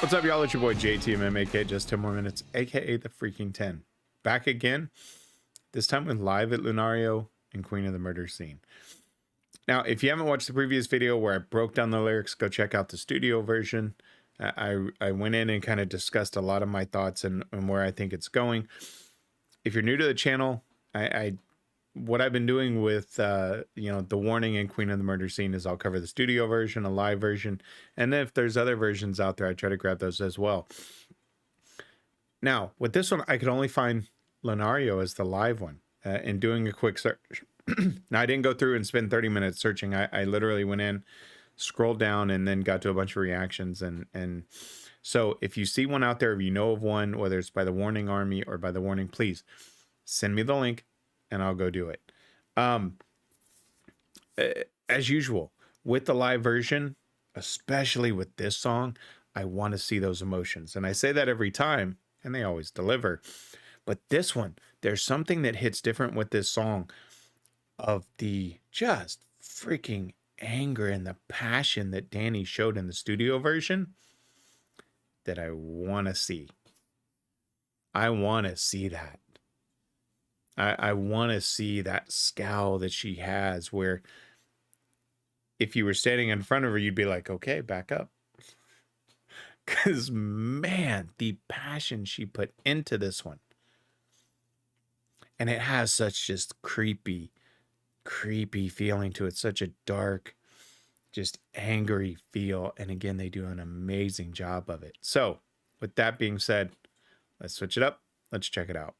What's up, y'all? It's your boy JTMM, aka Just 10 More Minutes, aka the Freaking 10. Back again, this time with live at Lunario and Queen of the Murder Scene. Now, if you haven't watched the previous video where I broke down the lyrics, go check out the studio version. I went in and kind of discussed a lot of my thoughts and where I think it's going. If you're new to the channel, what I've been doing with the warning and Queen of the Murder Scene is I'll cover the studio version, a live version, and then if there's other versions out there, I try to grab those as well. Now, with this one, I could only find Lunario as the live one, and doing a quick search. Now, I didn't go through and spend 30 minutes searching. I literally went in, scrolled down, and then got to a bunch of reactions. And so if you see one out there, if you know of one, whether it's by the Warning Army or by the Warning, please send me the link and I'll go do it. As usual, with the live version, especially with this song, I want to see those emotions. And I say that every time, and they always deliver. But this one, there's something that hits different with this song of the just freaking anger and the passion that Danny showed in the studio version that I want to see. I want to see that. I want to see that scowl that she has where if you were standing in front of her, you'd be like, okay, back up. Because, man, the passion she put into this one. And it has such just creepy feeling to it. Such a dark, just angry feel. And again, they do an amazing job of it. So, with that being said, let's switch it up. Let's check it out.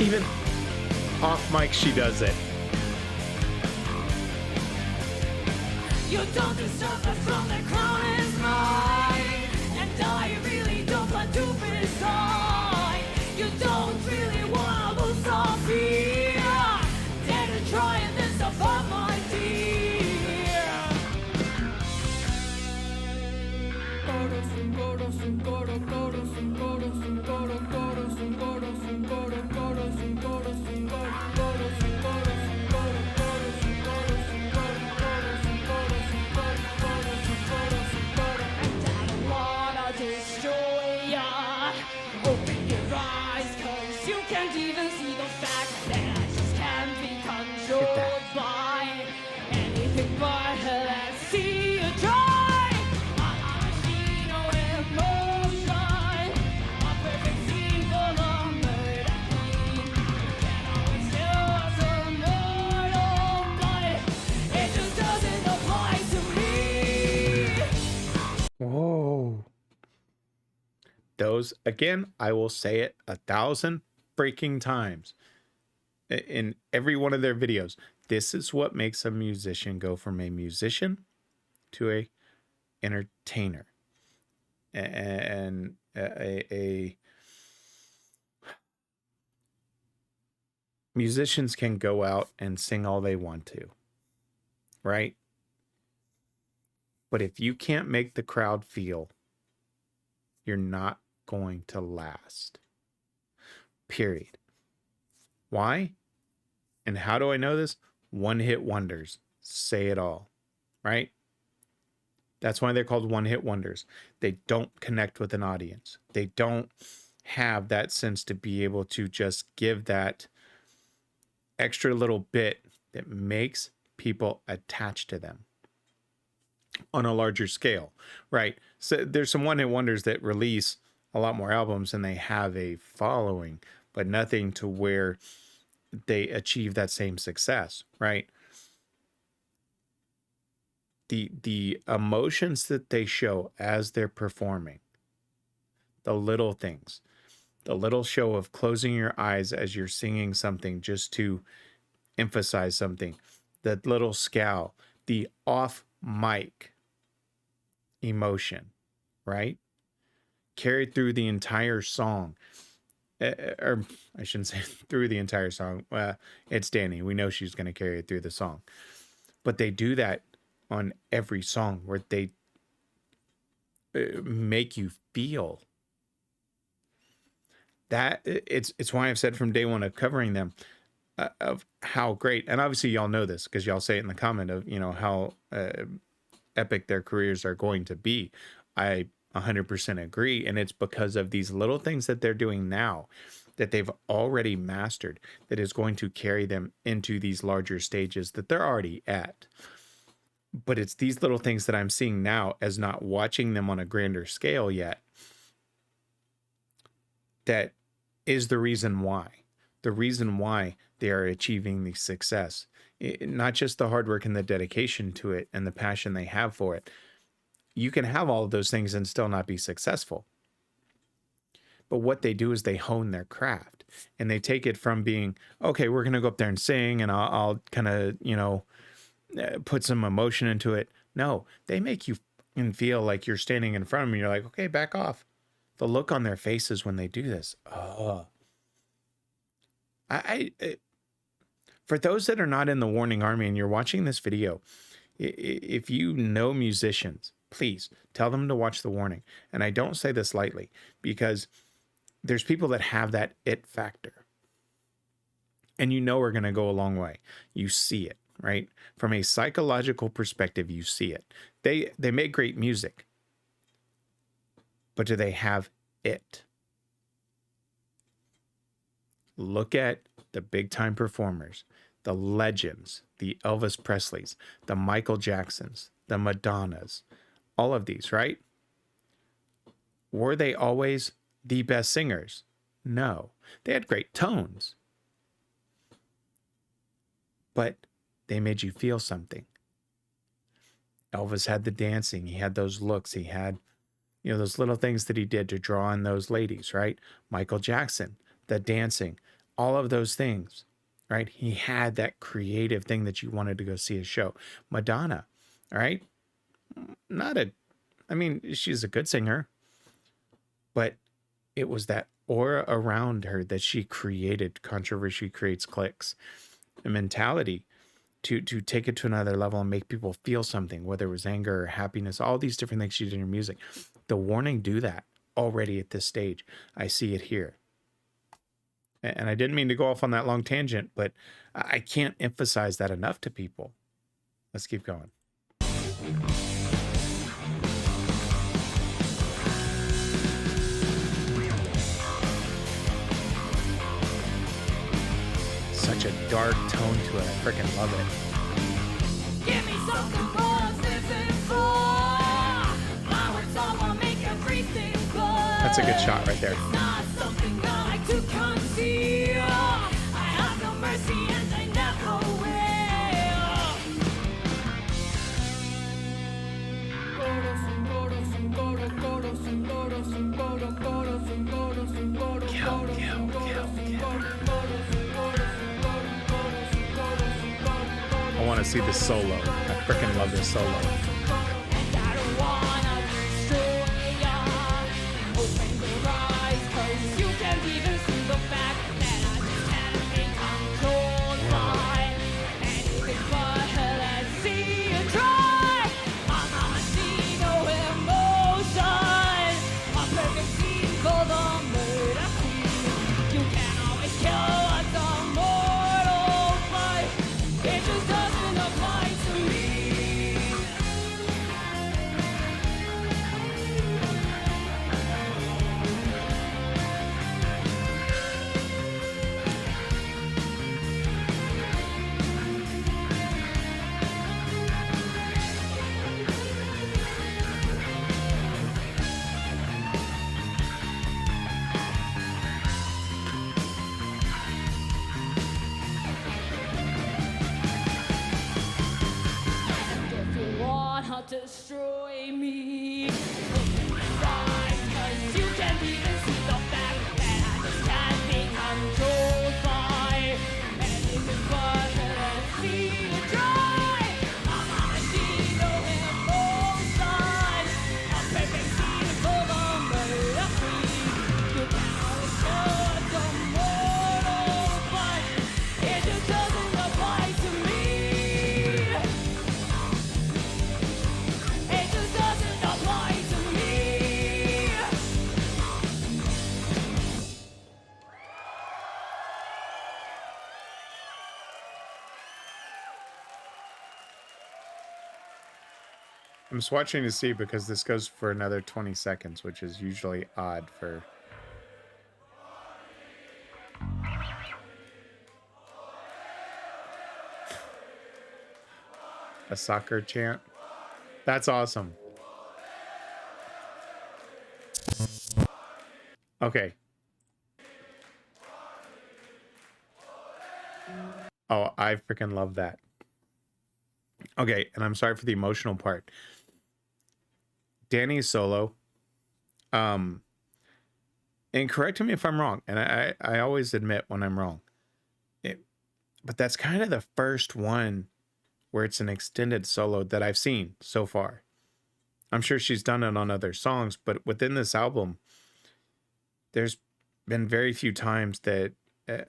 Even off mic, she does it. You don't deserve it from the crown is mine, and I really don't want to be side. You don't really want to lose all fear. Dare to try and this above my dear. Whoa. Those, again, I will say it 1,000 freaking times in every one of their videos. This is what makes a musician go from a musician to a entertainer. And musicians can go out and sing all they want to, right? But if you can't make the crowd feel, you're not going to last. Period. Why? And how do I know this? One-hit wonders say it all, right? That's why they're called one-hit wonders. They don't connect with an audience. They don't have that sense to be able to just give that extra little bit that makes people attached to them on a larger scale, right? So there's some one-hit wonders that release a lot more albums and they have a following, but nothing to where they achieve that same success, right? The emotions that they show as they're performing, the little things, the little show of closing your eyes as you're singing something just to emphasize something, that little scowl, the off mic emotion, right? Carried through the entire song. Or I shouldn't say through the entire song. It's Danny. We know she's going to carry it through the song. But they do that on every song where they make you feel that. It's why I've said from day one of covering them of how great, and obviously y'all know this because y'all say it in the comment of, you know, how epic their careers are going to be. I 100% agree. And it's because of these little things that they're doing now that they've already mastered that is going to carry them into these larger stages that they're already at. But it's these little things that I'm seeing now as not watching them on a grander scale yet that is the reason why. The reason why they are achieving the success. Not just the hard work and the dedication to it and the passion they have for it. You can have all of those things and still not be successful. But what they do is they hone their craft and they take it from being, okay, we're going to go up there and sing and I'll kind of, you know, put some emotion into it. No, they make you feel like you're standing in front of them and you're like, okay, back off. The look on their faces when they do this. Oh, for those that are not in the Warning Army and you're watching this video, if you know musicians, please tell them to watch The Warning. And I don't say this lightly because there's people that have that it factor. And you know we're going to go a long way. You see it, right? From a psychological perspective, you see it. They make great music. But do they have it? Look at the big time performers, the legends, the Elvis Presleys, the Michael Jacksons, the Madonnas, all of these, right? Were they always the best singers? No. They had great tones. But they made you feel something. Elvis had the dancing. He had those looks. He had, you know, those little things that he did to draw in those ladies, right? Michael Jackson, the dancing, all of those things, right? He had that creative thing that you wanted to go see a show. Madonna, right? She's a good singer, but it was that aura around her that she created. Controversy creates clicks. A mentality to take it to another level and make people feel something, whether it was anger or happiness, all these different things she did in her music. The Warning do that already at this stage. I see it here. And I didn't mean to go off on that long tangent, but I can't emphasize that enough to people. Let's keep going. Such a dark tone to it. I freaking love it. Give me something positive for. My words all will make everything good. That's a good shot right there. It's not something I like to conceal. I have no mercy and I never I want to see this solo. I freaking love this solo. And I don't wanna destroy ya. Open your eyes, 'cause you can't even see the fact that I just can't be controlled by anything but hell and see you try. I see no emotion. A perfect scene for the murder queen. You can't always kill what's immortal, but it just doesn't apply to me. I'm swatching to see because this goes for another 20 seconds, which is usually odd for... a soccer chant. That's awesome. Okay. Oh, I freaking love that. Okay, and I'm sorry for the emotional part. Danny's solo. And correct me if I'm wrong, and I always admit when I'm wrong. But that's kind of the first one where it's an extended solo that I've seen so far. I'm sure she's done it on other songs, but within this album, there's been very few times that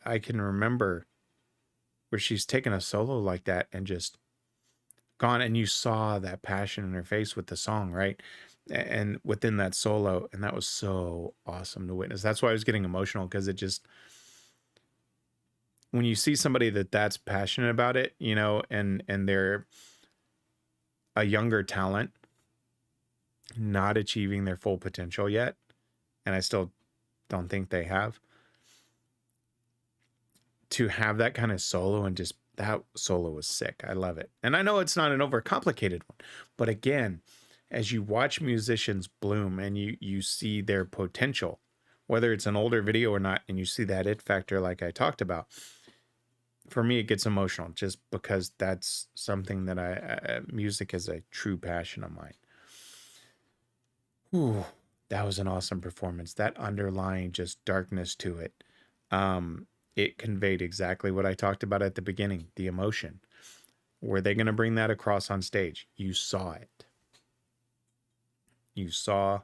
I can remember where she's taken a solo like that and just gone, and you saw that passion in her face with the song, right? And within that solo, and that was so awesome to witness. That's why I was getting emotional, because it just, when you see somebody that's passionate about it, you know, and they're a younger talent, not achieving their full potential yet, and I still don't think they have, to have that kind of solo, and just that solo was sick. I love it. And I know it's not an overcomplicated one, but again, as you watch musicians bloom and you see their potential, whether it's an older video or not, and you see that it factor like I talked about, for me it gets emotional, just because that's something that music is a true passion of mine. Ooh, that was an awesome performance. That underlying just darkness to it. It conveyed exactly what I talked about at the beginning, the emotion. Were they going to bring that across on stage? You saw it. You saw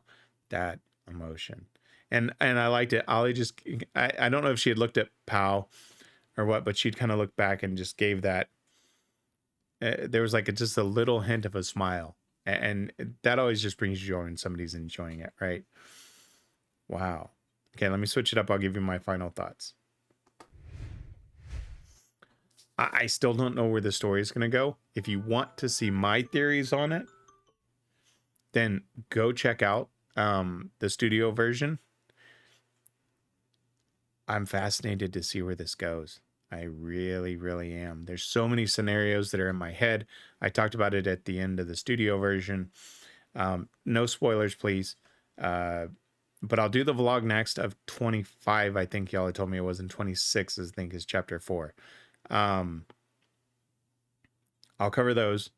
that emotion. And I liked it. Ollie just, I don't know if she had looked at Pow or what, but she'd kind of looked back and just gave that, there was like just a little hint of a smile. And that always just brings joy when somebody's enjoying it, right? Wow. Okay, let me switch it up. I'll give you my final thoughts. I still don't know where the story is going to go. If you want to see my theories on it, then go check out the studio version. I'm fascinated to see where this goes. I really, really am. There's so many scenarios that are in my head. I talked about it at the end of the studio version. No spoilers, please. But I'll do the vlog next of 25. I think y'all told me it was in 26, I think is chapter 4. I'll cover those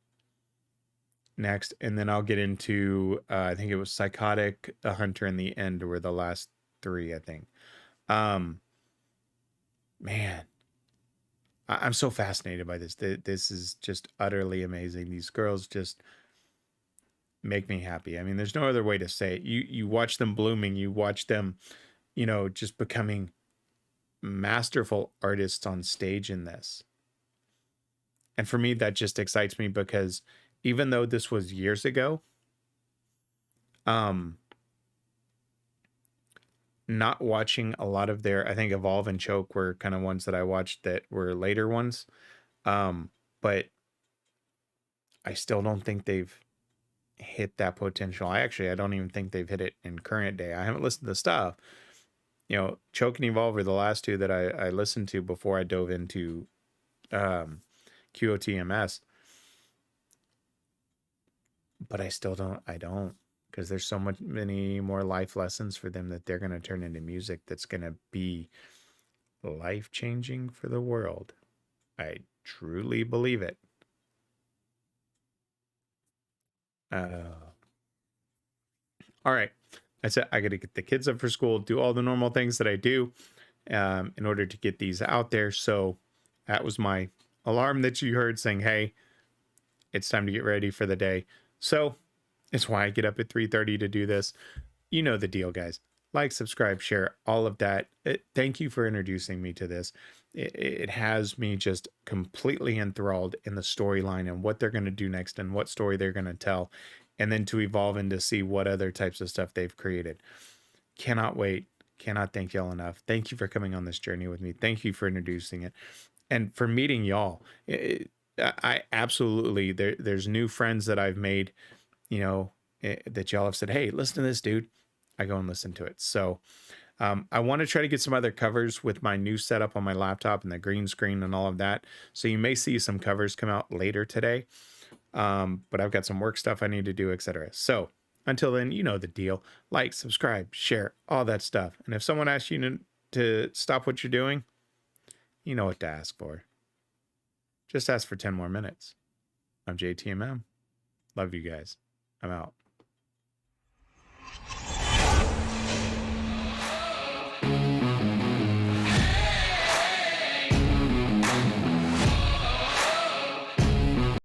next, and then I'll get into I think it was Psychotic, A Hunter, and The End were the last 3, I think. Man, I'm so fascinated by this. This is just utterly amazing. These girls just make me happy. I mean, there's no other way to say it. You watch them blooming, you watch them, you know, just becoming masterful artists on stage in this. And for me, that just excites me, because even though this was years ago, not watching a lot of their, I think Evolve and Choke were kind of ones that I watched that were later ones. But I still don't think they've hit that potential. I don't even think they've hit it in current day. I haven't listened to the stuff. You know, Choke and Evolve were the last 2 that I listened to before I dove into QOTMS. But I don't, because there's so many more life lessons for them that they're going to turn into music that's going to be life-changing for the world. I truly believe it. All right. That's it. I got to get the kids up for school, do all the normal things that I do in order to get these out there. So that was my alarm that you heard saying, hey, it's time to get ready for the day. So it's why I get up at 3:30 to do this. You know the deal, guys. Like, subscribe, share, all of that. Thank you for introducing me to this. It has me just completely enthralled in the storyline and what they're going to do next and what story they're going to tell, and then to evolve and to see what other types of stuff they've created. Cannot wait. Cannot thank y'all enough. Thank you for coming on this journey with me. Thank you for introducing it and for meeting y'all. I absolutely, there's new friends that I've made that y'all have said, hey, listen to this, dude. I go and listen to it. So I want to try to get some other covers with my new setup on my laptop and the green screen and all of that. So you may see some covers come out later today. But I've got some work stuff I need to do, etc. So until then, you know the deal. Like, subscribe, share, all that stuff. And if someone asks you to stop what you're doing, you know what to ask for. Just ask for 10 more minutes. I'm JTMM. Love you guys. I'm out.